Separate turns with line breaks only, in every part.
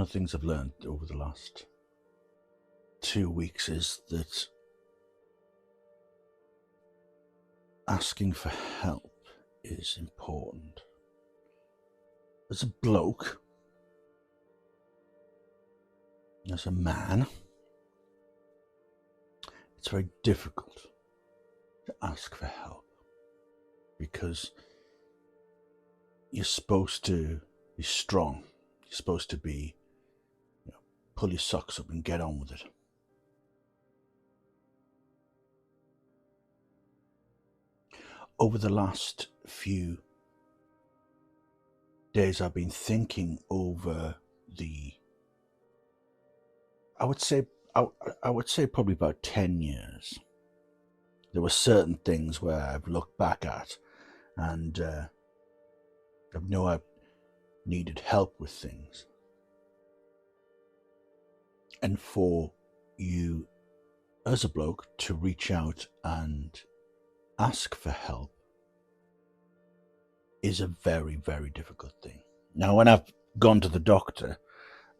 of the things I've learned over the last 2 weeks is that asking for help is important. As a bloke, as a man, it's very difficult to ask for help because you're supposed to be strong. You're supposed to be, pull your socks up and get on with it. Over the last few days, I've been thinking over I would say probably about 10 years. There were certain things where I've looked back at and I've needed help with things. And for you as a bloke to reach out and ask for help is a very, very difficult thing. Now, when I've gone to the doctor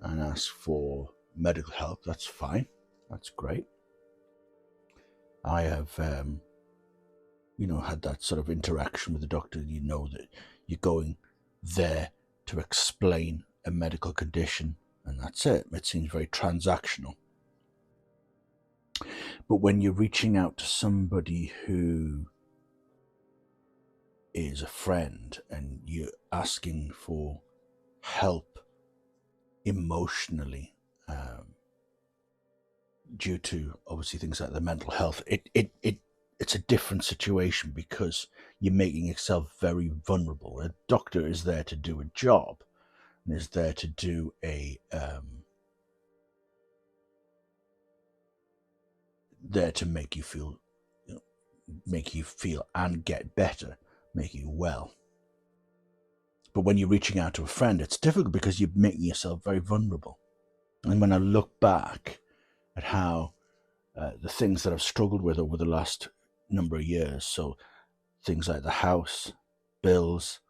and asked for medical help, that's fine. That's great. I have, had that sort of interaction with the doctor. You know that you're going there to explain a medical condition, and that's it. It seems very transactional. But when you're reaching out to somebody who is a friend and you're asking for help emotionally, due to obviously things like the mental health, it's a different situation because you're making yourself very vulnerable. A doctor is there to do a job and is there to do there to make you feel and get better, make you well. But when you're reaching out to a friend, it's difficult because you're making yourself very vulnerable. And when I look back at how the things that I've struggled with over the last number of years, so things like the house, bills,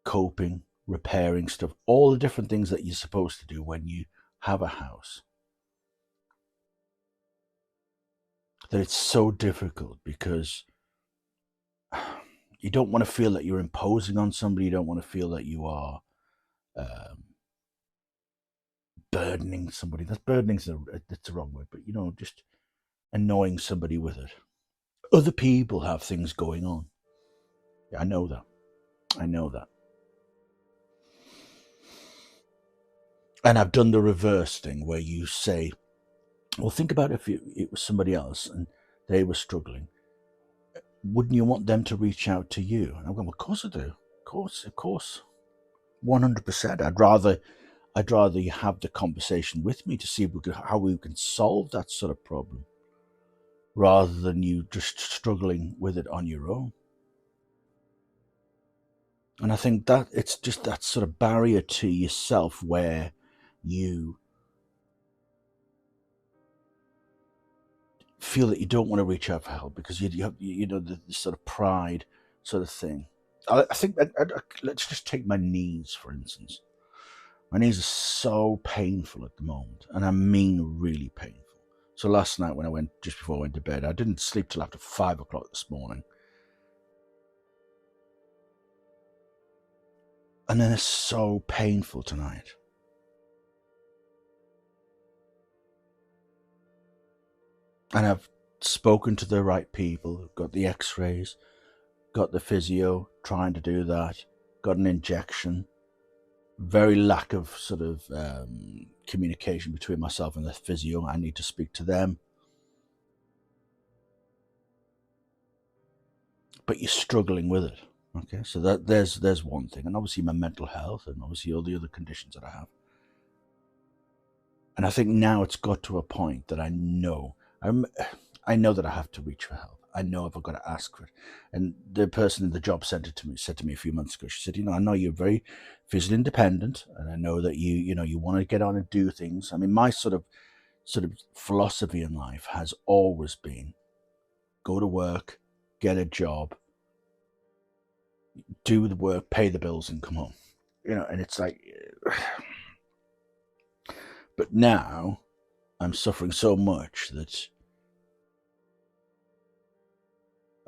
coping, repairing stuff, all the different things that you're supposed to do when you have a house, that it's so difficult because you don't want to feel that you're imposing on somebody. You don't want to feel that you are burdening somebody. That's the wrong word, but just annoying somebody with it. Other people have things going on. Yeah, I know that. And I've done the reverse thing where you say, well, think about if it was somebody else and they were struggling. Wouldn't you want them to reach out to you? And I'm going, of course I do. Of course. 100%. I'd rather you have the conversation with me to see how we can solve that sort of problem, rather than you just struggling with it on your own. And I think that it's just that sort of barrier to yourself where you feel that you don't want to reach out for help because you have the sort of pride sort of thing. I think let's just take my knees, for instance. My knees are so painful at the moment, and I mean really painful. So last night just before I went to bed, I didn't sleep till after 5 o'clock this morning. And then it's so painful tonight. And I've spoken to the right people, got the x-rays, got the physio, trying to do that, got an injection. Very lack of sort of communication between myself and the physio. I need to speak to them. But you're struggling with it. Okay, so there's one thing. And obviously my mental health and obviously all the other conditions that I have. And I think now it's got to a point that I know that I have to reach for help. I know I've got to ask for it. And the person in the job said to me a few months ago, she said, I know you're very physically independent, and I know that you want to get on and do things. I mean, my sort of philosophy in life has always been go to work, get a job, do the work, pay the bills, and come home. And it's like, But now I'm suffering so much that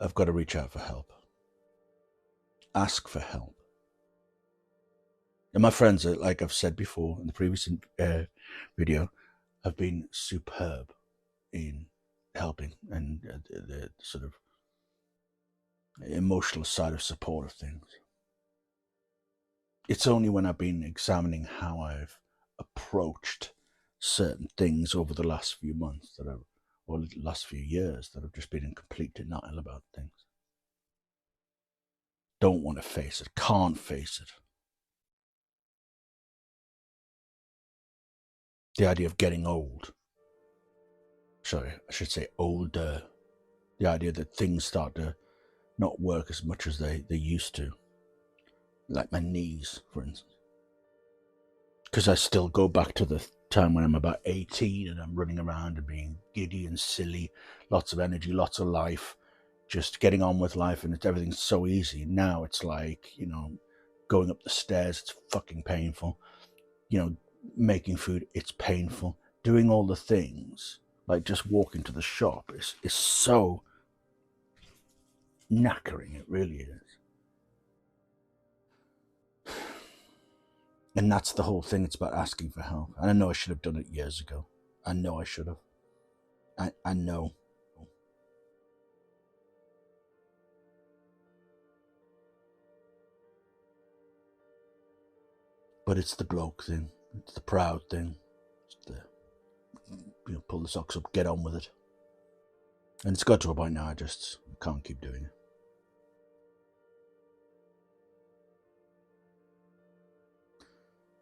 I've got to reach out for help. Ask for help. And my friends, like I've said before in the previous video, have been superb in helping and the sort of emotional side of support of things. It's only when I've been examining how I've approached certain things over the last few months or the last few years, that I've just been in complete denial about things. Don't want to face it, can't face it. The idea of getting old. Sorry, I should say older. The idea that things start to not work as much as they used to. Like my knees, for instance. Because I still go back to the time when I'm about 18 and I'm running around and being giddy and silly, lots of energy, lots of life, just getting on with life, and everything's so easy. Now it's like, going up the stairs, it's fucking painful. Making food, it's painful. Doing all the things, like just walking to the shop, is so knackering. It really is. And that's the whole thing. It's about asking for help. And I know I should have done it years ago. I know I should have. I know. But it's the bloke thing. It's the proud thing. It's the, pull the socks up, get on with it. And it's got to a point now, I can't keep doing it.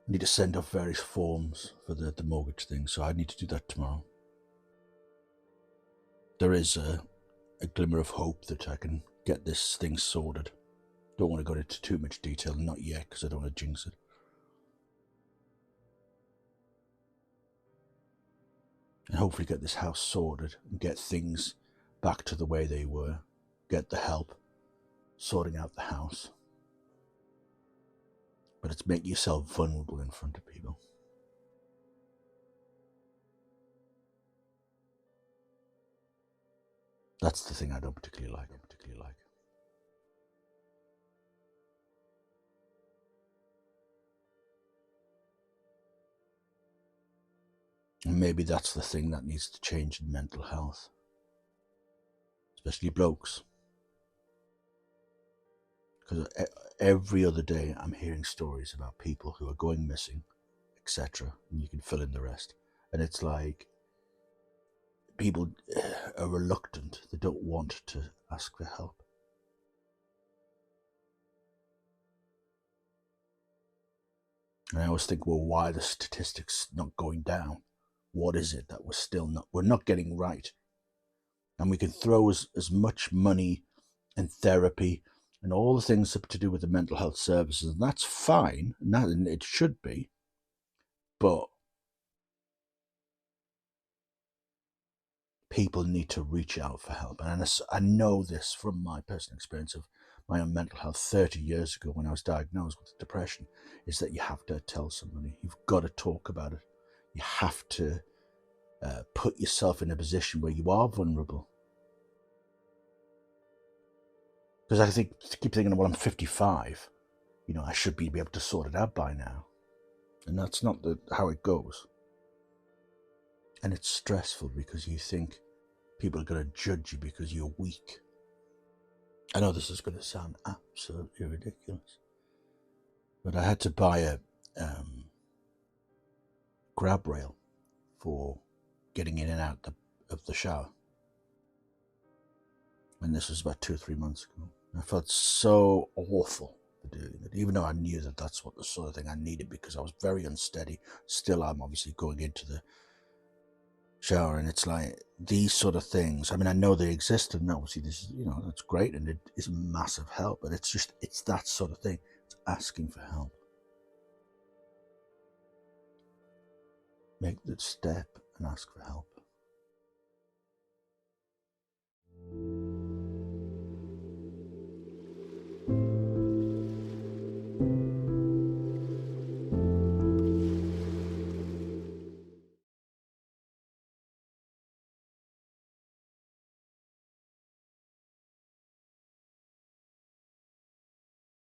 I need to send off various forms for the mortgage thing, so I need to do that tomorrow. There is a glimmer of hope that I can get this thing sorted. Don't want to go into too much detail, not yet, because I don't want to jinx it. And hopefully get this house sorted and get things back to the way they were. Get the help sorting out the house. But it's making yourself vulnerable in front of people. That's the thing I don't particularly like. And maybe that's the thing that needs to change in mental health. Especially blokes. Because every other day I'm hearing stories about people who are going missing, etc. And you can fill in the rest. And it's like people are reluctant. They don't want to ask for help. And I always think, well, why are the statistics not going down? What is it that we're not getting right? And we can throw as much money and therapy and all the things to do with the mental health services, and that's fine, and it should be, but people need to reach out for help. And I know this from my personal experience of my own mental health 30 years ago when I was diagnosed with depression, is that you have to tell somebody. You've got to talk about it. You have to put yourself in a position where you are vulnerable. Because I keep thinking, well, I'm 55. I should be able to sort it out by now. And that's not how it goes. And it's stressful because you think people are going to judge you because you're weak. I know this is going to sound absolutely ridiculous, but I had to buy a grab rail for getting in and out of the shower. And this was about 2 or 3 months ago. I felt so awful for doing it, even though I knew that that's what the sort of thing I needed, because I was very unsteady. Still, I'm obviously going into the shower, and it's like these sort of things. I mean, I know they exist, and obviously this is, that's great, and it is massive help, but it's that sort of thing. It's asking for help. Make the step and ask for help.